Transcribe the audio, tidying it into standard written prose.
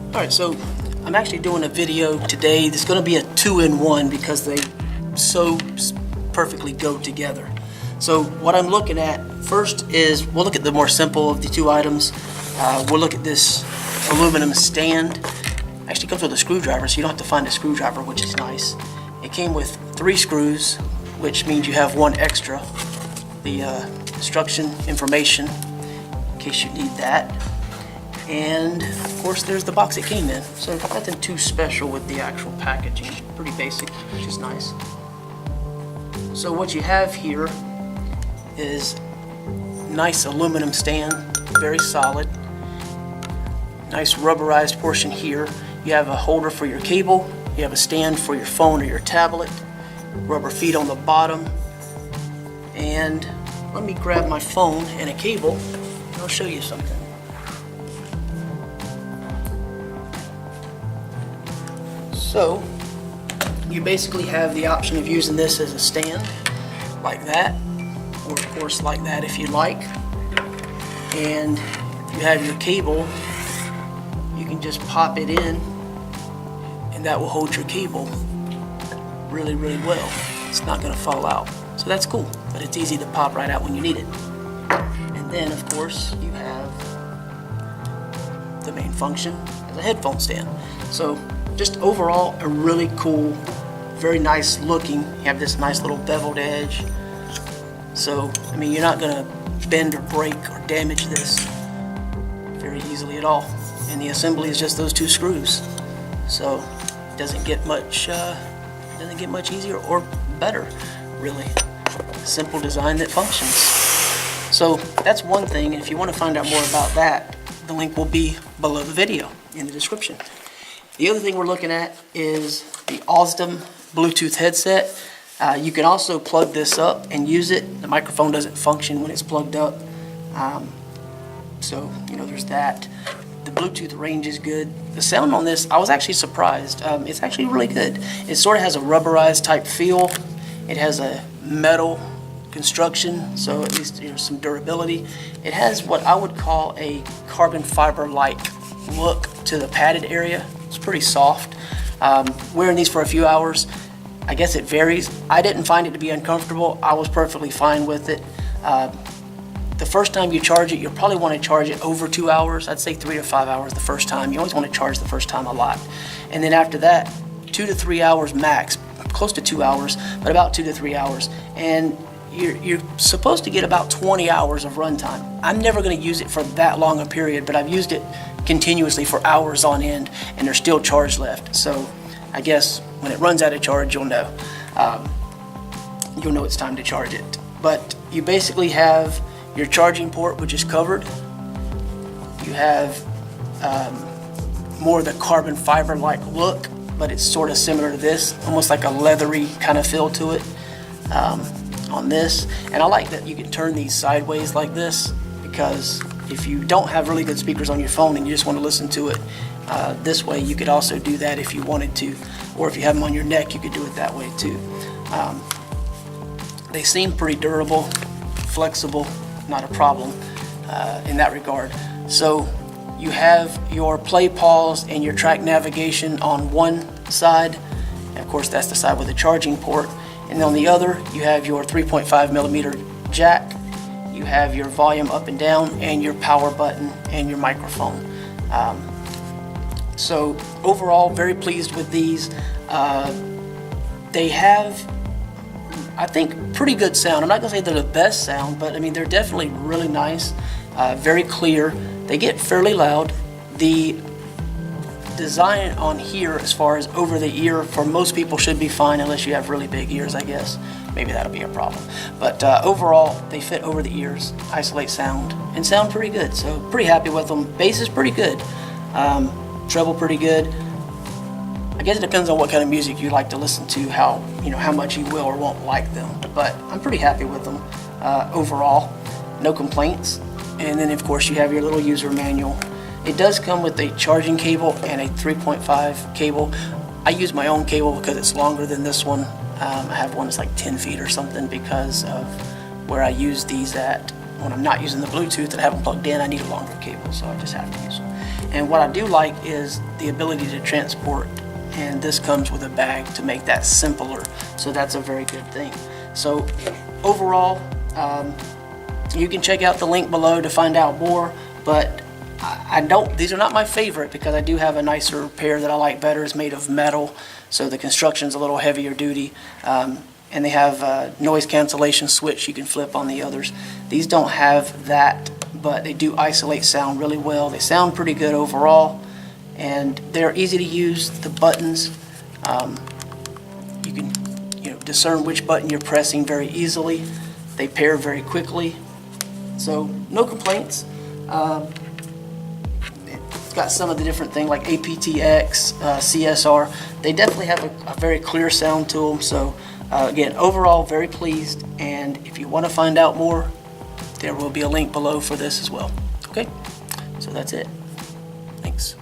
Alright, so I'm actually doing a video today. It's going to be a 2-in-1 because they so perfectly go together. So what I'm looking at first is, we'll look at the more simple of the two items. We'll look at this aluminum stand. Actually comes with a screwdriver, so you don't have to find a screwdriver, which is nice. It came with 3 screws, which means you have 1 extra. The instruction information, in case you need that. And of course there's the box it came in. So nothing too special with the actual packaging. Pretty basic, which is nice. So what you have here is nice aluminum stand, very solid. Nice rubberized portion here. You have a holder for your cable. You have a stand for your phone or your tablet. Rubber feet on the bottom. And let me grab my phone and a cable and I'll show you something. So you basically have the option of using this as a stand like that, or of course like that if you like. And you have your cable, you can just pop it in and that will hold your cable really well. It's not going to fall out, so that's cool, but it's easy to pop right out when you need it. And then of course you have the main function as a headphone stand. So just overall a really cool, very nice looking. You have this nice little beveled edge. So I mean, you're not gonna bend or break or damage this very easily at all. And the assembly is just those 2 screws. So it doesn't get much easier or better, really. Simple design that functions. So that's one thing, and if you want to find out more about that, the link will be below the video in the description. The other thing we're looking at is the AUSDOM Bluetooth headset. You can also plug this up and use it. The microphone doesn't function when it's plugged up. So, you know, there's that. The Bluetooth range is good. The sound on this, I was actually surprised. It's actually really good. It sort of has a rubberized type feel. It has a metal construction, so at least there's some durability. It has what I would call a carbon fiber-like look to the padded area. It's pretty soft. Wearing these for a few hours, I guess it varies. I didn't find it to be uncomfortable. I was perfectly fine with it. The first time you charge it, you'll probably want to charge it over 2 hours. I'd say 3 to 5 hours the first time. You always want to charge the first time a lot. And then after that, 2 to 3 hours max, close to 2 hours, but about 2 to 3 hours. And you're supposed to get about 20 hours of runtime. I'm never going to use it for that long a period, but I've used it continuously for hours on end, and there's still charge left. So I guess when it runs out of charge, you'll know. You'll know it's time to charge it. But you basically have your charging port, which is covered. You have more of the carbon fiber-like look, but it's sort of similar to this, almost like a leathery kind of feel to it on this. And I like that you can turn these sideways like this, because if you don't have really good speakers on your phone and you just want to listen to it this way, you could also do that if you wanted to. Or if you have them on your neck, you could do it that way too. They seem pretty durable, flexible, not a problem in that regard. So you have your play, pause, and your track navigation on one side. And of course, that's the side with the charging port. And on the other, you have your 3.5mm jack. You have your volume up and down, and your power button, and your microphone. So overall, very pleased with these. They have, I think, pretty good sound. I'm not gonna say they're the best sound, but I mean, they're definitely really nice, very clear. They get fairly loud. The design on here, as far as over the ear, for most people should be fine, unless you have really big ears, I guess. Maybe that'll be a problem. But overall, they fit over the ears, isolate sound, and sound pretty good. So pretty happy with them. Bass is pretty good. Treble pretty good. I guess it depends on what kind of music you like to listen to, how much you will or won't like them. But I'm pretty happy with them overall. No complaints. And then of course you have your little user manual. It does come with a charging cable and a 3.5 cable. I use my own cable because it's longer than this one. I have one that's like 10 feet or something because of where I use these at. when I'm not using the Bluetooth and I haven't plugged in, I need a longer cable, so I just have to use them. And what I do like is the ability to transport, and this comes with a bag to make that simpler, so that's a very good thing. So overall, you can check out the link below to find out more, but these are not my favorite because I do have a nicer pair that I like better. It's made of metal, so the construction's a little heavier duty, and they have a noise cancellation switch you can flip on the others. These don't have that, but they do isolate sound really well. They sound pretty good overall, and they're easy to use. The buttons, you can discern which button you're pressing very easily. They pair very quickly, so no complaints. It's got some of the different things like APTX, CSR. They definitely have a very clear sound to them. So again, overall, very pleased. And if you want to find out more, there will be a link below for this as well. Okay, so that's it. Thanks.